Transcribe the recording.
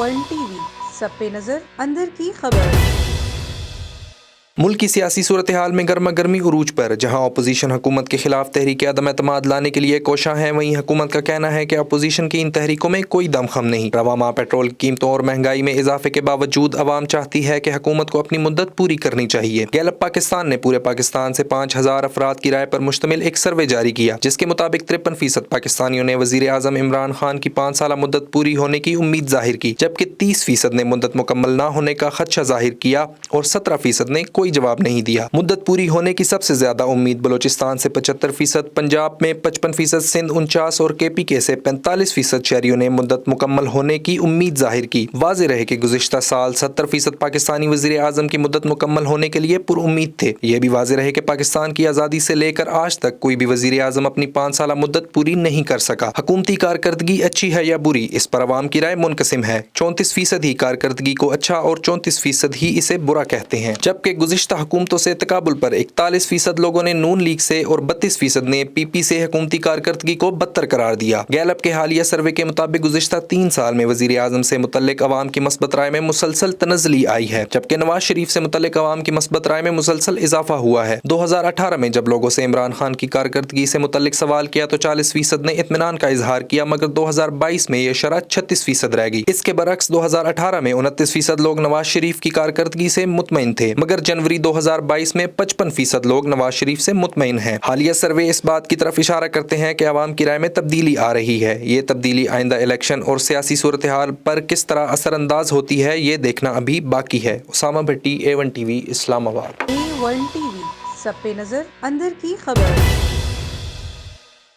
One TV, सब पे नजर, अंदर की खबर। मुल्क की सियासी सूरत हाल में गर्मा गर्मी उरूज पर। जहां अपोजिशन हुकूमत के खिलाफ तहरीक अदम एतमाद लाने के लिए कोशां है, वहीं हुकूमत का कहना है कि अपोजिशन की इन तहरीकों में कोई दमखम नहीं। रवा माह पेट्रोल की कीमतों और महंगाई में इजाफे के बावजूद अवाम चाहती है कि हुकूमत को अपनी मुद्दत पूरी करनी चाहिए। गैलप पाकिस्तान ने पूरे पाकिस्तान से 5000 अफराद की राय पर मुश्तमिल एक सर्वे जारी किया, जिसके मुताबिक 53% पाकिस्तानियों ने वजीर आजम इमरान खान की 5 साल मुद्दत पूरी होने की उम्मीद जाहिर की, जबकि 30% ने मुद्दत मुकम्मल न होने का खदशा जाहिर किया और 17% ने कोई जवाब नहीं दिया। मुद्दत पूरी होने की सबसे ज्यादा उम्मीद बलोचिस्तान से 75%, पंजाब में 55%, सिंध 49% और KPK से 45% शहरियों ने मुद्दत मुकम्मल होने की उम्मीद जाहिर की। वाज़ेह रहे कि गुज़िश्ता साल 70% पाकिस्तानी वज़ीर आज़म की मुद्दत मुकम्मल होने के लिए पुरुम्मीद थे। यह भी वाज़ेह रहे कि पाकिस्तान की आज़ादी से लेकर आज तक कोई भी वज़ीर आज़म अपनी 5 साल मुद्दत पूरी नहीं कर सका। हुकूमती कारकर्दगी अच्छी है या बुरी, इस पर अवाम की राय मुनकसिम है। 34% ही कारकर्दगी को अच्छा और 34% ही इसे बुरा कहते हैं, जबकि गुज़िश्ता हुकूमतों से तकाबुल पर 41% लोगों ने नून लीग से और 32% ने PP से हुकूमती कारकर्दगी को बदतर करार दिया। गैलप के हालिया सर्वे के मुताबिक गुज़िश्ता 3 साल में वज़ीर आज़म से मुतल्लिक अवाम की मस्बत राय में मुसलसल तनज़ली आई है, जबकि नवाज शरीफ से मुतल्लिक अवाम की मस्बत राय में मुसलसल इजाफा हुआ है। 2018 में जब लोगों से इमरान खान की कारकर्दगी से मुतल्लिक सवाल किया तो 40% ने इत्मीनान का इजहार किया, मगर 2022 में यह शरह 36% रह गई। इसके बरक्स 2018 में 29% लोग नवाज शरीफ की कारकर्दगी से मुतमईन थे, मगर जनवरी 2022 में 55% लोग नवाज शरीफ से मुतमईन हैं। हालिया सर्वे इस बात की तरफ इशारा करते हैं कि अवाम की राय में तब्दीली आ रही है। ये तब्दीली आइंदा इलेक्शन और सियासी सूरत हाल पर किस तरह असरअंदाज होती है, ये देखना अभी बाकी है। उसामा भट्टी, A1 TV, Islamabad. A1 TV, सब पे नजर, अंदर की खबर।